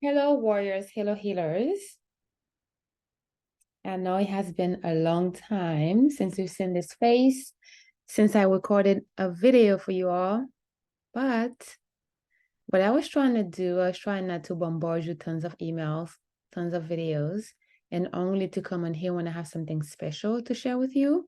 Hello, warriors. Hello, healers. I know it has been a long time since we've seen this face, since I recorded a video for you all. But what I was trying to do, I was trying not to bombard you tons of emails, tons of videos, and only to come on here when I have something special to share with you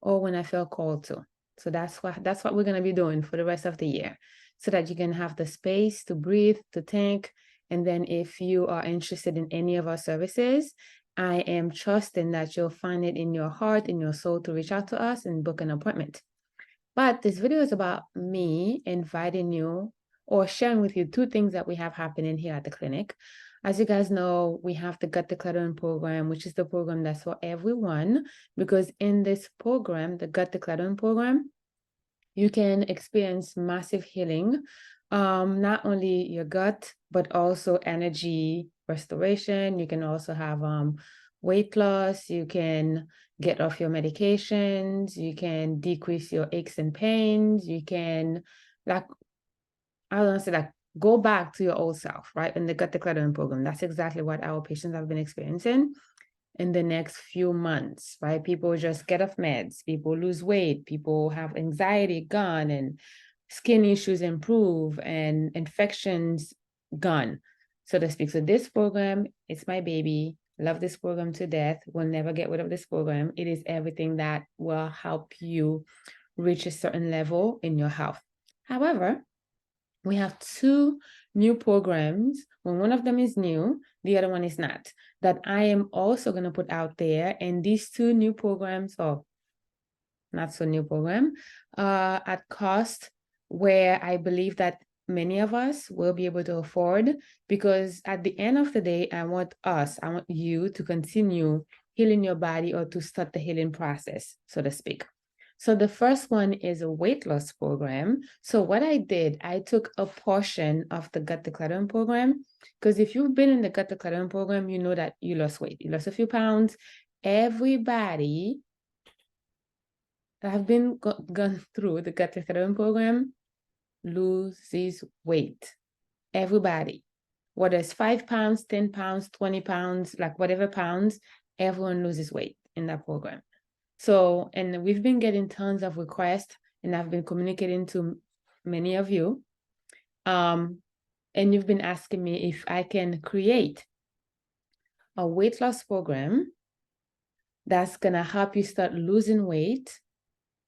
or when I feel called to. So that's what we're gonna be doing for the rest of the year, so that you can have the space to breathe, to think. And then if you are interested in any of our services, I am trusting that you'll find it in your heart, in your soul to reach out to us and book an appointment. But this video is about me inviting you or sharing with you two things that we have happening here at the clinic. As you guys know, we have the Gut Decluttering program, which is the program that's for everyone, because in this program, the Gut Decluttering program, you can experience massive healing, not only your gut, but also energy restoration. You can also have weight loss. You can get off your medications. You can decrease your aches and pains. You can, like, I don't want to say, like, go back to your old self, right? In the gut decluttering program, that's exactly what our patients have been experiencing in the next few months, right? People just get off meds, people lose weight, people have anxiety gone, and skin issues improve, and infections gone, so to speak. So this program, it's my baby. Love this program to death. We'll never get rid of this program. It is everything that will help you reach a certain level in your health. However, we have two new programs. When one of them is new, the other one is not, that I am also going to put out there. And these two new programs, or not so new program, at cost where I believe that many of us will be able to afford, because at the end of the day, I want you to continue healing your body, or to start the healing process, so to speak. So the first one is a weight loss program. So what I did, I took a portion of the gut decluttering program, because if you've been in the gut decluttering program, you know that you lost weight, you lost a few pounds. Everybody that have been gone through the gut decluttering program loses weight. Everybody, whether it's 5 pounds, 10 pounds, 20 pounds, like whatever pounds, everyone loses weight in that program. So, and we've been getting tons of requests, and I've been communicating to many of you. And you've been asking me if I can create a weight loss program that's gonna help you start losing weight,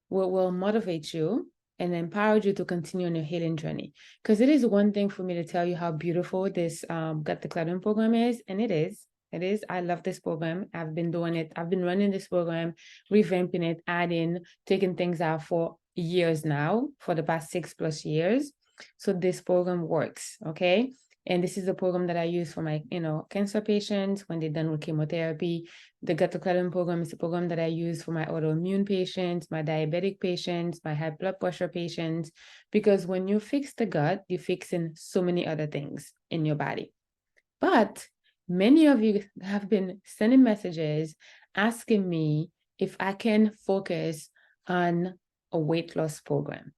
what will motivate you and empower you to continue on your healing journey. Because it is one thing for me to tell you how beautiful this Gut Decluttering program is, and it is. It is. I love this program. I've been doing it. I've been running this program, revamping it, adding, taking things out for years now, for the past 6+ years. So this program works, okay? And this is a program that I use for my, cancer patients when they're done with chemotherapy. The gut decluttering program is a program that I use for my autoimmune patients, my diabetic patients, my high blood pressure patients, because when you fix the gut, you're fixing so many other things in your body. But many of you have been sending messages asking me if I can focus on a weight loss program.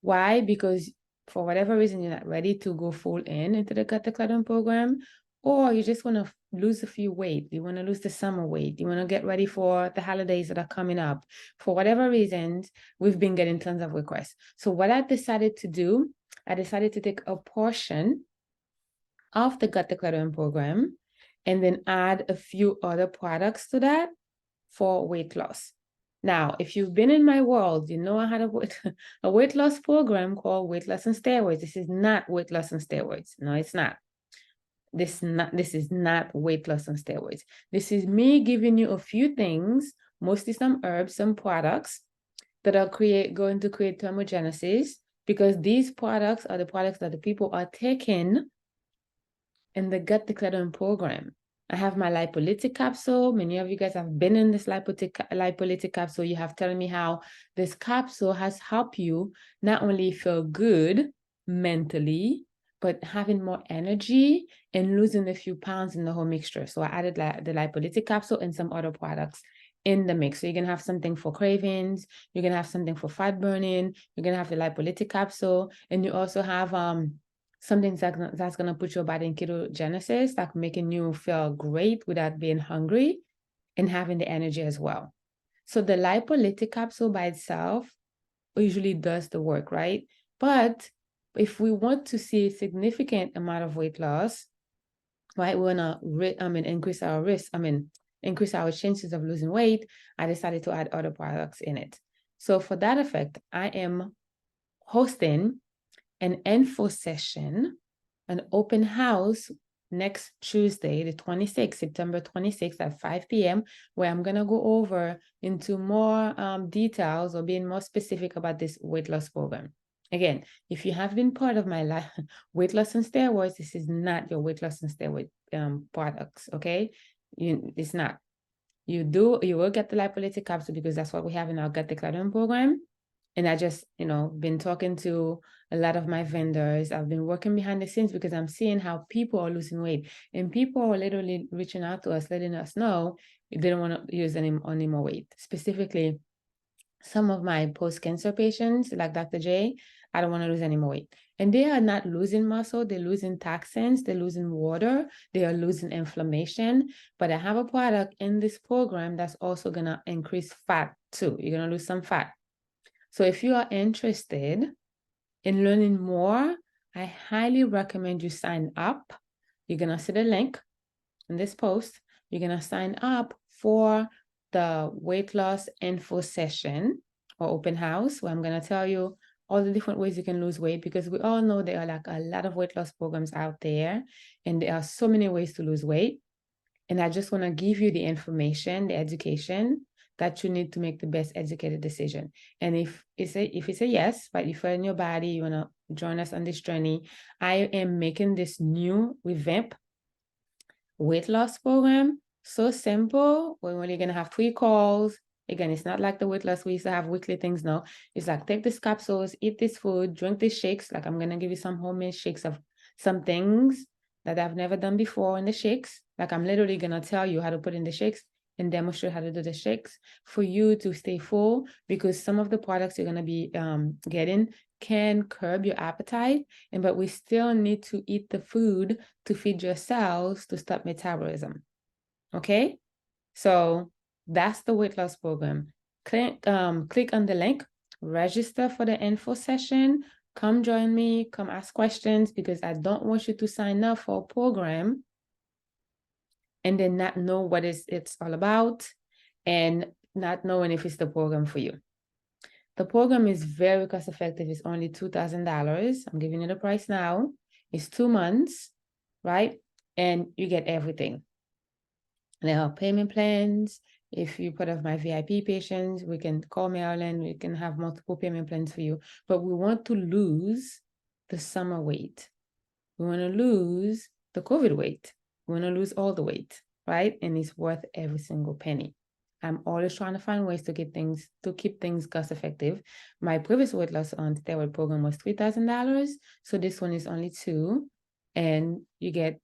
Why? Because for whatever reason, you're not ready to go full into the gut decluttering program, or you just want to lose a few weight. You want to lose the summer weight. You want to get ready for the holidays that are coming up. For whatever reasons, we've been getting tons of requests. So what I decided to do, I decided to take a portion of the gut decluttering program and then add a few other products to that for weight loss. Now, if you've been in my world, you know I had a weight loss program called Weight Loss and Steroids. This is not weight loss and steroids. No, it's not. This is not weight loss and steroids. This is me giving you a few things, mostly some herbs, some products that are going to create thermogenesis, because these products are the products that the people are taking in the gut decluttering program. I have my lipolytic capsule. Many of you guys have been in this lipolytic capsule. You have telling me how this capsule has helped you not only feel good mentally, but having more energy and losing a few pounds in the whole mixture. So I added the lipolytic capsule and some other products in the mix. So you're gonna have something for cravings, you're gonna have something for fat burning, you're gonna have the lipolytic capsule, and you also have something that's gonna put your body in ketogenesis, like making you feel great without being hungry and having the energy as well. So the lipolytic capsule by itself usually does the work, right? But if we want to see a significant amount of weight loss, right, we wanna increase our risk, increase our chances of losing weight, I decided to add other products in it. So for that effect, I am hosting an info session, an open house next Tuesday, the 26th, September 26th at 5 p.m., where I'm going to go over into more details or being more specific about this weight loss program. Again, if you have been part of my life, weight loss and steroids, this is not your weight loss and steroid products, okay? It's not. You will get the lipolytic capsule because that's what we have in our gut decluttering program. And I just, been talking to a lot of my vendors. I've been working behind the scenes because I'm seeing how people are losing weight. And people are literally reaching out to us, letting us know they don't want to use any more weight. Specifically, some of my post-cancer patients, like Dr. J, I don't want to lose any more weight. And they are not losing muscle, they're losing toxins, they're losing water, they are losing inflammation. But I have a product in this program that's also going to increase fat too. You're going to lose some fat. So if you are interested in learning more, I highly recommend you sign up. You're going to see the link in this post. You're going to sign up for the weight loss info session or open house, where I'm going to tell you all the different ways you can lose weight, because we all know there are like a lot of weight loss programs out there, and there are so many ways to lose weight. And I just want to give you the information, the education that you need to make the best educated decision. And if it's a yes, but if you're in your body, you want to join us on this journey, I am making this new revamp weight loss program so simple. We're only going to have 3 calls. Again, it's not like the weight loss we used to have weekly things. No, it's like take these capsules, eat this food, drink these shakes. Like I'm going to give you some homemade shakes of some things that I've never done before in the shakes. Like I'm literally going to tell you how to put in the shakes and demonstrate how to do the shakes for you to stay full, because some of the products you're going to be getting can curb your appetite, but we still need to eat the food to feed your cells to stop metabolism. Okay, so that's the weight loss program. Click on the link, register for the info session, come join me, come ask questions, because I don't want you to sign up for a program and then not know what it's all about and not knowing if it's the program for you. The program is very cost effective. It's only $2,000. I'm giving you the price now. It's 2 months, right? And you get everything. There are payment plans. If you're part of my VIP patients, we can call Marilyn. We can have multiple payment plans for you. But we want to lose the summer weight. We want to lose the COVID weight. We want to lose all the weight, right? And it's worth every single penny. I'm always trying to find ways to keep things cost effective. My previous weight loss on steroid program was $3,000. So this one is only $2,000. And you get,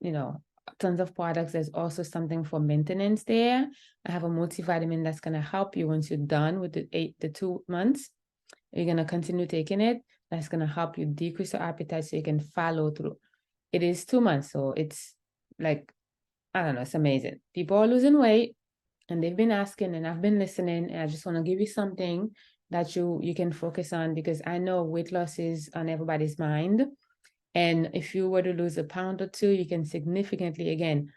tons of products. There's also something for maintenance there. I have a multivitamin that's going to help you once you're done with the 2 months. You're going to continue taking it. That's going to help you decrease your appetite so you can follow through. It is 2 months, so it's like, I don't know, it's amazing. People are losing weight and they've been asking, and I've been listening, and I just want to give you something that you can focus on, because I know weight loss is on everybody's mind. And if you were to lose a pound or 2, you can significantly, again,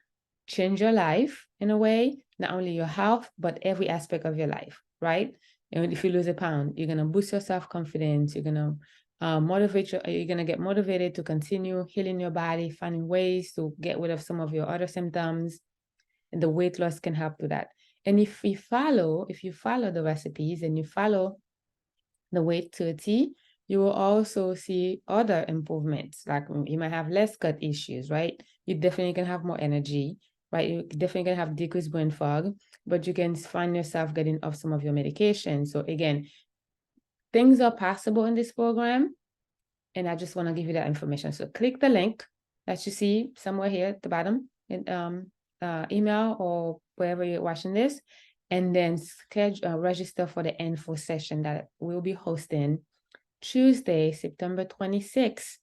change your life in a way, not only your health, but every aspect of your life, right? And if you lose a pound, you're going to boost your self-confidence. You're going to you're going to get motivated to continue healing your body, finding ways to get rid of some of your other symptoms. And the weight loss can help with that. And if you follow the recipes and you follow the weight to a T, you will also see other improvements. Like you might have less gut issues, right? You definitely can have more energy, right? You definitely can have decreased brain fog, but you can find yourself getting off some of your medication. So again, things are possible in this program, and I just want to give you that information. So click the link that you see somewhere here at the bottom in email or wherever you're watching this, and then register for the info session that we'll be hosting Tuesday, September 26th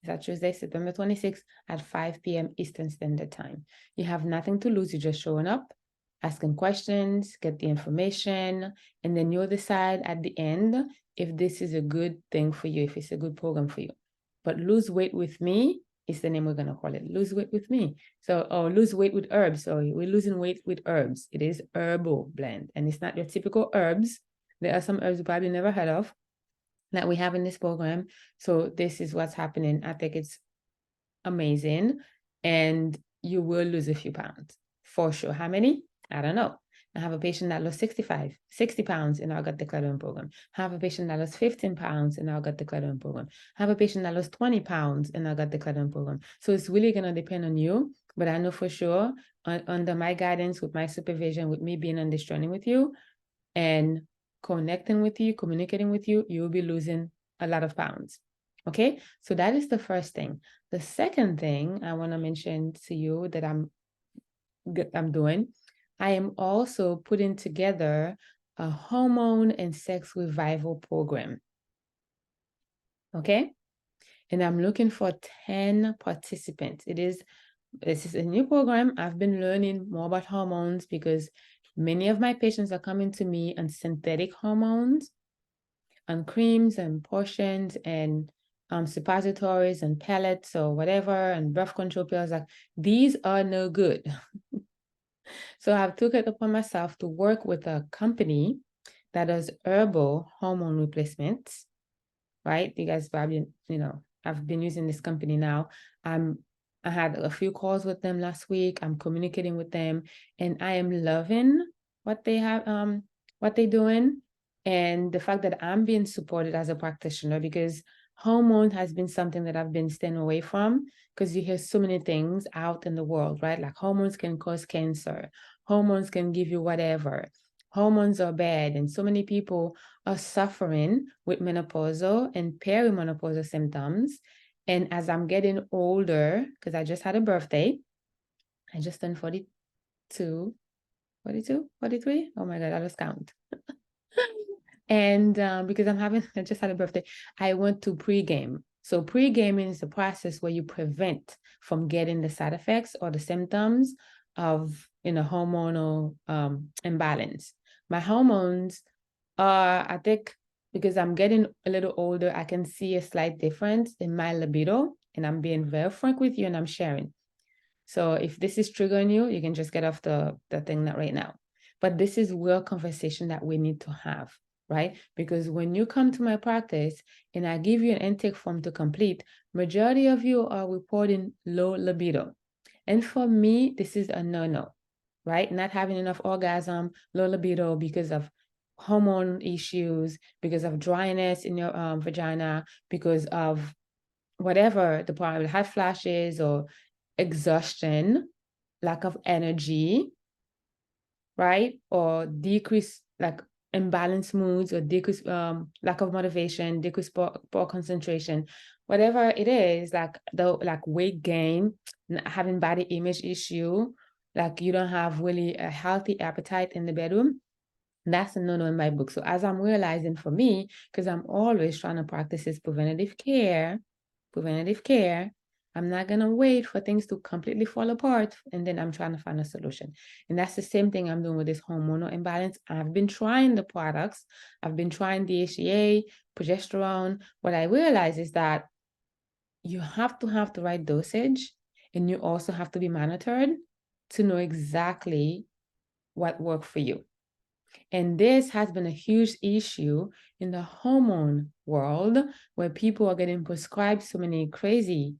Is that Tuesday, September 26th at 5 p.m. Eastern Standard Time. You have nothing to lose. You're just showing up, asking questions, get the information, and then you'll decide at the end if this is a good thing for you, if it's a good program for you. But Lose Weight with Me is the name we're going to call it. Lose Weight with Me. So, or Lose Weight with Herbs. Sorry, we're losing weight with herbs. It is herbal blend, and it's not your typical herbs. There are some herbs you probably never heard of that we have in this program. So this is what's happening. I think it's amazing. And you will lose a few pounds for sure. How many? I don't know. I have a patient that lost 60 pounds in our gut decluttering program. I have a patient that lost 15 pounds in our gut decluttering program. I have a patient that lost 20 pounds in our gut decluttering program. So it's really going to depend on you. But I know for sure, under my guidance, with my supervision, with me being on this journey with you, and connecting with you, communicating with you, you'll be losing a lot of pounds. Okay, so that is the first thing. The second thing I want to mention to you that I'm doing, I am also putting together a hormone and sex revival program. Okay, and I'm looking for 10 participants. This is a new program. I've been learning more about hormones because many of my patients are coming to me on synthetic hormones, on creams and potions and suppositories and pellets or whatever, and birth control pills. Like, these are no good. So I've took it upon myself to work with a company that does herbal hormone replacements, right? You guys probably, I've been using this company now. I had a few calls with them last week. I'm communicating with them, and I am loving what they have, what they're doing, and the fact that I'm being supported as a practitioner, because hormone has been something that I've been staying away from, because you hear so many things out in the world, right? Like, hormones can cause cancer, hormones can give you whatever, hormones are bad, and so many people are suffering with menopausal and perimenopausal symptoms. And as I'm getting older, because I just had a birthday, I just turned 42, 42, 43. Oh my God, I lost count. And because I just had a birthday, I went to pregame. So pre-gaming is the process where you prevent from getting the side effects or the symptoms of hormonal imbalance. My hormones are, I think, because I'm getting a little older, I can see a slight difference in my libido, and I'm being very frank with you, and I'm sharing. So if this is triggering you, you can just get off the thing right now. But this is real conversation that we need to have, right? Because when you come to my practice and I give you an intake form to complete, majority of you are reporting low libido. And for me, this is a no-no, right? Not having enough orgasm, low libido because of hormone issues, because of dryness in your vagina, because of whatever the problem, hot flashes or exhaustion, lack of energy, right? Or decrease, like, imbalanced moods, or decrease lack of motivation, decrease poor concentration, whatever it is, like weight gain, having body image issue, like you don't have really a healthy appetite in the bedroom. That's a no-no in my book. So as I'm realizing, for me, because I'm always trying to practice this preventative care, I'm not going to wait for things to completely fall apart, and then I'm trying to find a solution. And that's the same thing I'm doing with this hormonal imbalance. I've been trying the products. I've been trying DHEA, progesterone. What I realize is that you have to have the right dosage, and you also have to be monitored to know exactly what works for you. And this has been a huge issue in the hormone world, where people are getting prescribed so many crazy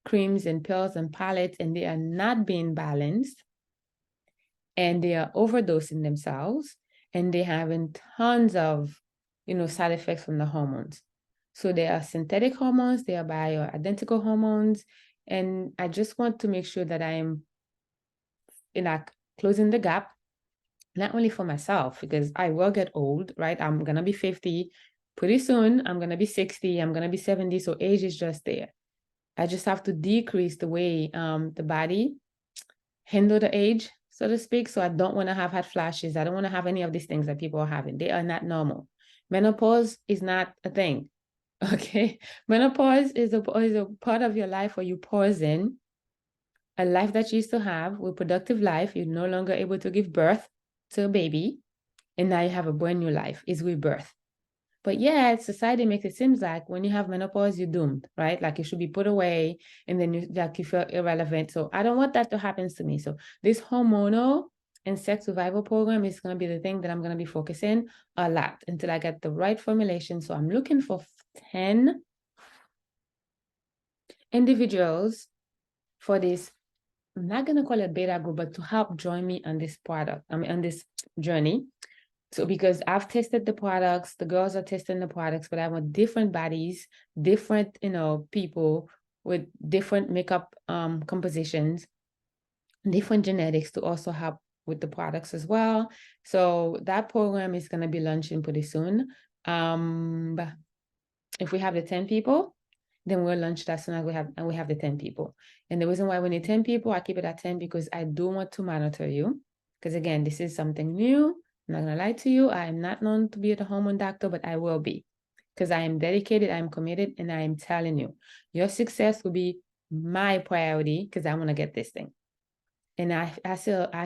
creams and pills and pellets, and they are not being balanced, and they are overdosing themselves, and they're having tons of, side effects from the hormones. So there are synthetic hormones, there are bioidentical hormones, and I just want to make sure that I'm closing the gap, not only for myself, because I will get old, right? I'm going to be 50 pretty soon. I'm going to be 60. I'm going to be 70. So age is just there. I just have to decrease the way the body handle the age, so to speak. So I don't want to have hot flashes. I don't want to have any of these things that people are having. They are not normal. Menopause is not a thing. Okay. Menopause is a part of your life where you pause in a life that you used to have, reproductive life. You're no longer able to give birth to a baby, and now you have a brand new life. It's rebirth. But yeah, society makes it seem like when you have menopause, you're doomed, right? Like you should be put away, and then you feel irrelevant. So I don't want that to happen to me. So this hormonal and sex survival program is going to be the thing that I'm going to be focusing a lot until I get the right formulation. So I'm looking for 10 individuals for this. I'm not going to call it beta group, but to help join me on this product, on this journey. So because I've tested the products, the girls are testing the products, but I want different bodies, different, people with different makeup compositions, different genetics to also help with the products as well. So that program is going to be launching pretty soon. But if we have the 10 people, then we'll launch that soon as we have the 10 people. And the reason why we need 10 people, I keep it at 10 because I do want to monitor you. Because again, this is something new. I'm not gonna lie to you. I am not known to be a hormone doctor, but I will be. Because I am dedicated, I am committed, and I am telling you, your success will be my priority because I want to get this thing. And I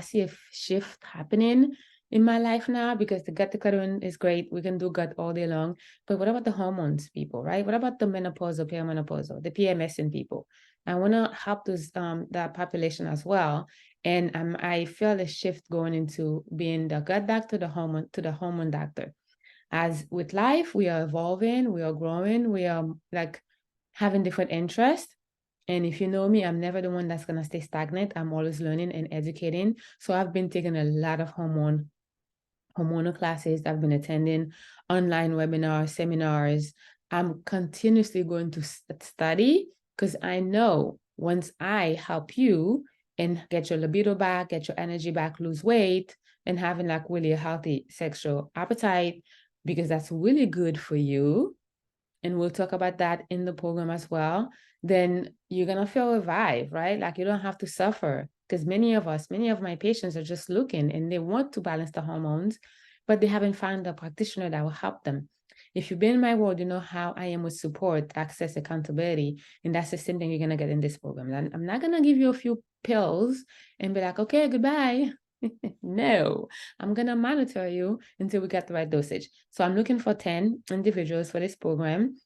see a shift happening in my life now because the gut decluttering is great. We can do gut all day long. But what about the hormones people, right? What about the menopausal, perimenopausal, the PMS in people? I want to help that population as well. And I feel a shift going into being the gut doctor, the hormone doctor. As with life, we are evolving, we are growing, we are like having different interests. And if you know me, I'm never the one that's going to stay stagnant. I'm always learning and educating. So I've been taking a lot of hormonal classes. I've been attending online webinars, seminars. I'm continuously going to study because I know once I help you and get your libido back, get your energy back, lose weight, and having like really a healthy sexual appetite, because that's really good for you, and we'll talk about that in the program as well, then you're going to feel revived, right? Like you don't have to suffer because many of my patients are just looking and they want to balance the hormones, but they haven't found a practitioner that will help them. If you've been in my world, you know how I am with support, access, accountability, and that's the same thing you're going to get in this program. I'm not going to give you a few pills and be like, okay, goodbye. No, I'm going to monitor you until we get the right dosage. So I'm looking for 10 individuals for this program.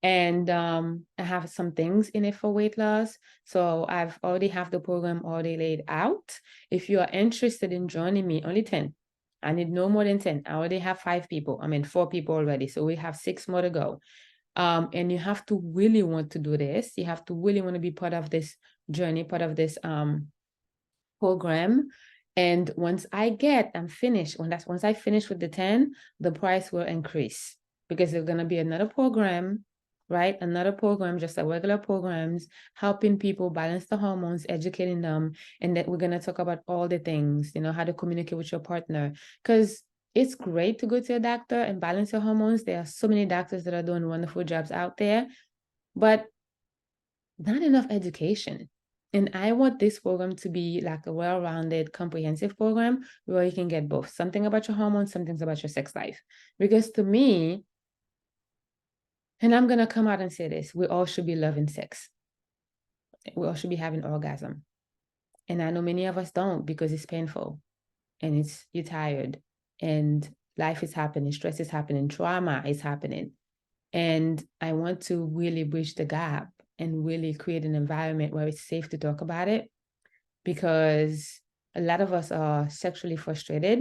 And I have some things in it for weight loss. So I've already have the program already laid out. If you are interested in joining me, only 10. I need no more than 10. I already have 5 people. 4 people already. So we have 6 more to go. And you have to really want to do this. You have to really want to be part of this journey, part of this program. And once I'm finished, once I finish with the 10, the price will increase because there's going to be another program, right? Another program, just like regular programs, helping people balance the hormones, educating them. And that we're going to talk about all the things, how to communicate with your partner. Because it's great to go to a doctor and balance your hormones. There are so many doctors that are doing wonderful jobs out there, but not enough education. And I want this program to be like a well-rounded, comprehensive program where you can get both something about your hormones, something about your sex life. Because to me, and I'm going to come out and say this, we all should be loving sex. We all should be having orgasm. And I know many of us don't because it's painful and you're tired and life is happening, stress is happening, trauma is happening. And I want to really bridge the gap and really create an environment where it's safe to talk about it, because a lot of us are sexually frustrated,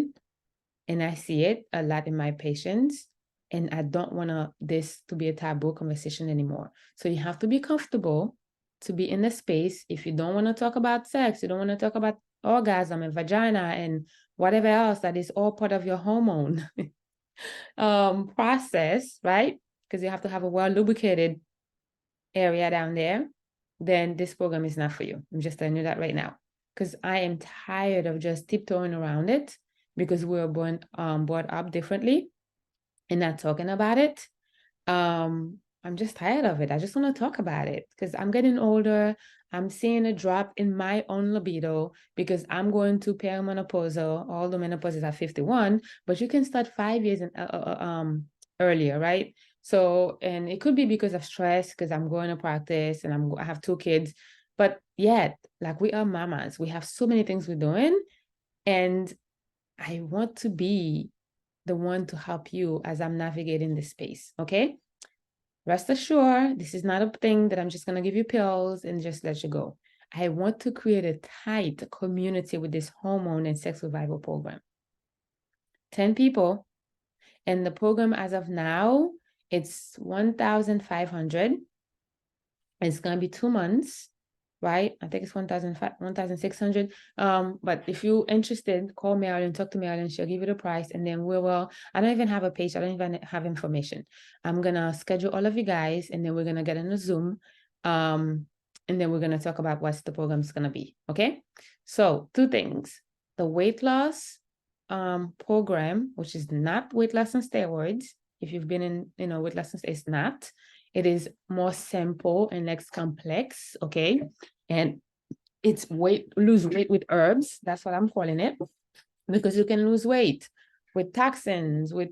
and I see it a lot in my patients, and I don't want this to be a taboo conversation anymore. So you have to be comfortable to be in the space. If you don't want to talk about sex, you don't want to talk about orgasm and vagina and whatever else that is all part of your hormone process, right? Because you have to have a well lubricated area down there, then this program is not for you. I'm just telling you that right now, because I am tired of just tiptoeing around it because we were brought up differently and not talking about it. I'm just tired of it. I just want to talk about it because I'm getting older. I'm seeing a drop in my own libido because I'm going to perimenopausal. All the menopause is at 51, but you can start 5 years earlier, right? So, and it could be because of stress, because I'm going to practice and I have 2 kids, but yet, like we are mamas, we have so many things we're doing, and I want to be the one to help you as I'm navigating this space. Okay. Rest assured, this is not a thing that I'm just going to give you pills and just let you go. I want to create a tight community with this hormone and sex survival program. 10 people. And the program as of now, it's 1,500. It's going to be 2 months, right? I think it's 1,600. But if you're interested, call me out and talk to me out and she'll give you the price. And then we will, I don't even have a page. I don't even have information. I'm going to schedule all of you guys and then we're going to get in a Zoom. And then we're going to talk about what the program's going to be. Okay. So 2 things, the weight loss program, which is not weight loss on steroids. If you've been in, weight loss, it's not. It is more simple and less complex, okay? And it's lose weight with herbs. That's what I'm calling it, because you can lose weight with toxins, with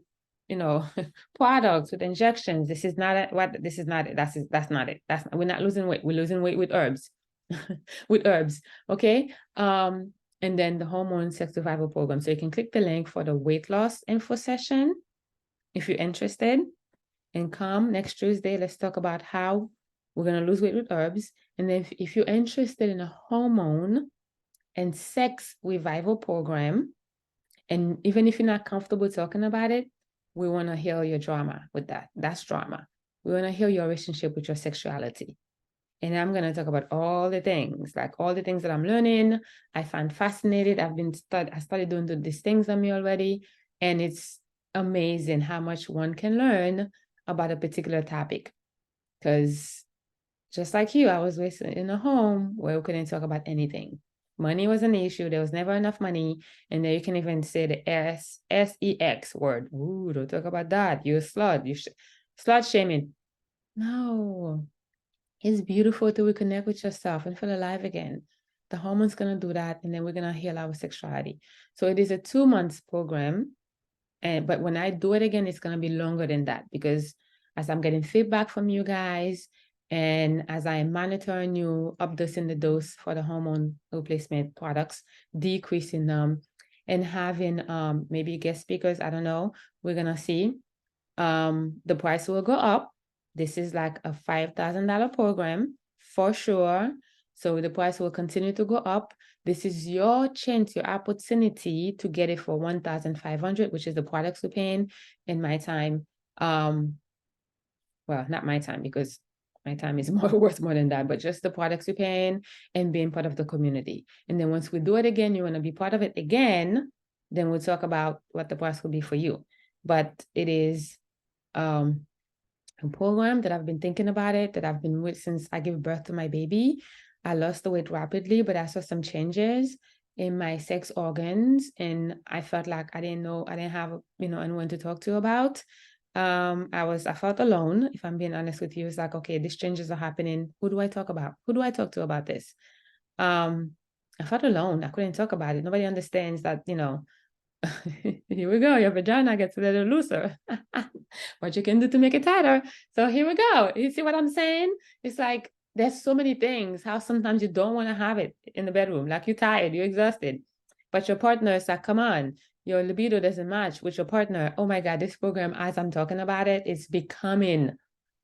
products, with injections. This is not it. This is not it. That's not it. We're not losing weight. We're losing weight with herbs, with herbs. Okay. And then the hormone sex survival program. So you can click the link for the weight loss info session if you're interested. And come next Tuesday, let's talk about how we're going to lose weight with herbs. And then if you're interested in a hormone and sex revival program, and even if you're not comfortable talking about it, we want to heal your drama with that. That's drama. We want to heal your relationship with your sexuality. And I'm going to talk about all the things, like all the things that I'm learning. I find fascinated. I started doing these things on me already. And it's amazing how much one can learn about a particular topic. Because just like you, I was raised in a home where we couldn't talk about anything. Money was an issue. There was never enough money. And then you can even say the SEX word. Ooh, don't talk about that. You're a slut. Slut shaming. No. It's beautiful to reconnect with yourself and feel alive again. The hormone's going to do that, and then we're going to heal our sexuality. So it is a 2 months program. But when I do it again, it's going to be longer than that, because as I'm getting feedback from you guys and as I'm monitoring you, updosing the dose for the hormone replacement products, decreasing them, and having maybe guest speakers, I don't know, we're going to see. The price will go up. This is like a $5,000 program for sure. So the price will continue to go up. This is your chance, your opportunity to get it for 1,500, which is the products we're paying in my time. Well, not my time, because my time is worth more than that, but just the products you're paying and being part of the community. And then once we do it again, you want to be part of it again, then we'll talk about what the price will be for you. But it is a program that I've been thinking about it, that I've been with since I gave birth to my baby. I lost the weight rapidly, but I saw some changes in my sex organs, and I felt like I didn't have anyone to talk to about. I felt alone. If I'm being honest with you, it's like, okay, these changes are happening. Who do I talk about? Who do I talk to about this? I felt alone. I couldn't talk about it. Nobody understands that, here we go. Your vagina gets a little looser. What you can do to make it tighter. So here we go. You see what I'm saying? It's like there's so many things. How sometimes you don't want to have it in the bedroom. Like you're tired, you're exhausted. But your partner is like, come on, your libido doesn't match with your partner. Oh my God, this program, as I'm talking about it, it's becoming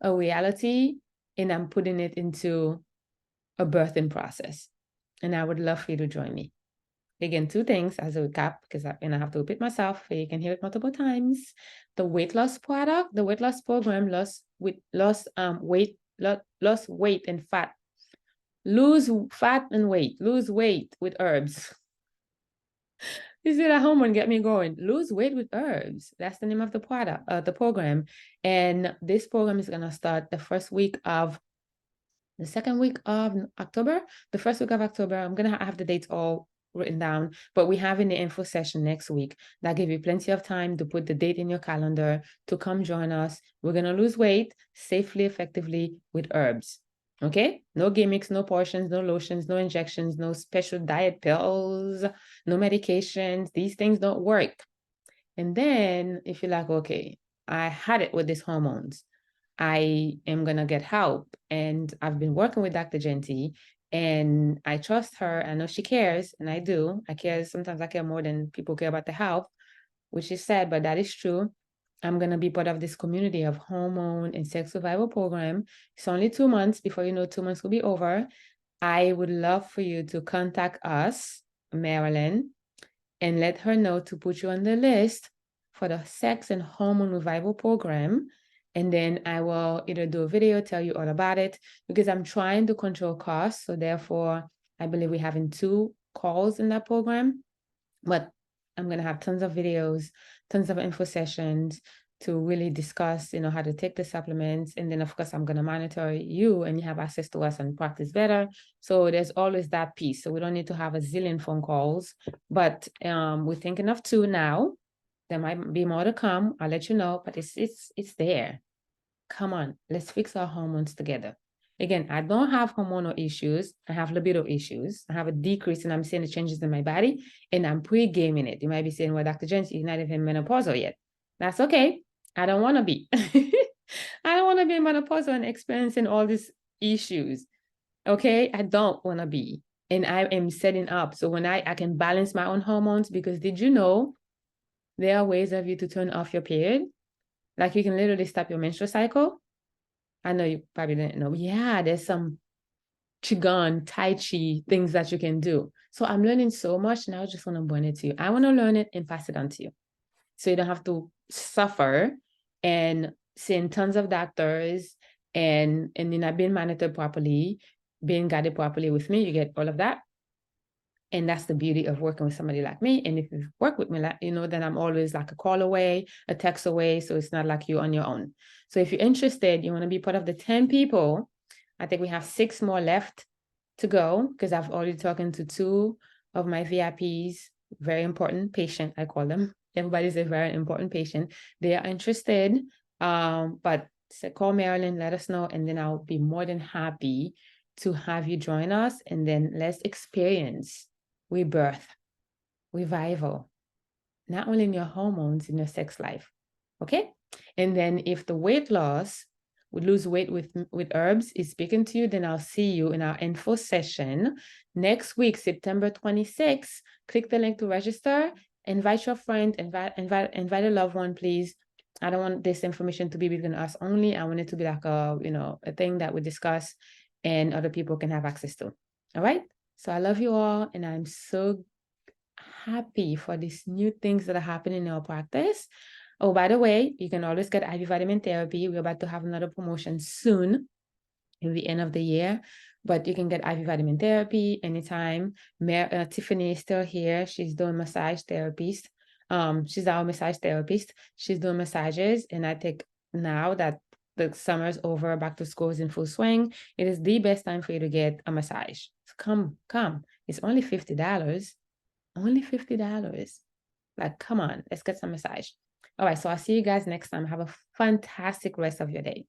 a reality. And I'm putting it into a birthing process. And I would love for you to join me. Again, 2 things as a recap, because I have to repeat myself, so you can hear it multiple times. The weight loss product, the weight loss program, loss weight and fat. Lose fat and weight. Lose weight with herbs. You see that hormone get me going. Lose weight with herbs. That's the name of the product, the program. And this program is gonna start the second week of October. The first week of October. I'm gonna have the dates all written down, but we have in the info session next week that give you plenty of time to put the date in your calendar to come join us. We're gonna lose weight safely, effectively with herbs. Okay, no gimmicks, no portions, no lotions, no injections, no special diet pills, no medications. These things don't work. And then if you're like, okay, I had it with these hormones, I am going to get help. And I've been working with Dr. Jeanty, and I trust her. I know she cares, and I do. I care. Sometimes I care more than people care about the health, which is sad, but that is true. I'm going to be part of this community of hormone and sex survival program. It's only 2 months. Before you know, 2 months will be over. I would love for you to contact us, Marilyn, and let her know to put you on the list for the sex and hormone revival program. And then I will either do a video, tell you all about it, because I'm trying to control costs. So therefore, I believe we're having 2 calls in that program. But I'm going to have tons of videos, tons of info sessions to really discuss, how to take the supplements. And then, of course, I'm going to monitor you, and you have access to us and practice better. So there's always that piece. So we don't need to have a zillion phone calls, but we're thinking of 2 now. There might be more to come. I'll let you know, but it's there. Come on, let's fix our hormones together. Again, I don't have hormonal issues. I have libido issues. I have a decrease, and I'm seeing the changes in my body, and I'm pre-gaming it. You might be saying, well, Dr. Jeanty, you're not even menopausal yet. That's okay. I don't want to be. I don't want to be menopausal and experiencing all these issues. Okay? I don't want to be. And I am setting up. So when I can balance my own hormones, because did you know there are ways of you to turn off your period? Like you can literally stop your menstrual cycle. I know you probably didn't know. Yeah, there's some Qigong, Tai Chi things that you can do. So I'm learning so much, and I just want to bring it to you. I want to learn it and pass it on to you. So you don't have to suffer and seeing tons of doctors and you're not being monitored properly, being guided properly with me. You get all of that. And that's the beauty of working with somebody like me. And if you've worked with me, then I'm always like a call away, a text away. So it's not like you're on your own. So if you're interested, you want to be part of the 10 people, I think we have 6 more left to go, because I've already talking to 2 of my VIPs, very important patient, I call them. Everybody's a very important patient. They are interested. But call Marilyn, let us know, and then I'll be more than happy to have you join us. And then let's experience rebirth, revival, not only in your hormones, in your sex life. Okay? And then if the weight loss, would lose weight with herbs is speaking to you, then I'll see you in our info session next week, September 26th. Click the link to register. Invite your friend, invite a loved one, please. I don't want this information to be between us only. I want it to be like a thing that we discuss and other people can have access to. All right? So I love you all, and I'm so happy for these new things that are happening in our practice. Oh, by the way, you can always get IV vitamin therapy. We're about to have another promotion soon in the end of the year, but you can get IV vitamin therapy anytime. Tiffany is still here. She's doing massage therapist. She's our massage therapist. She's doing massages, and I think now that the summer's over, back to school is in full swing, it is the best time for you to get a massage. So come. It's only $50. Only $50. Like, come on, let's get some massage. All right, so I'll see you guys next time. Have a fantastic rest of your day.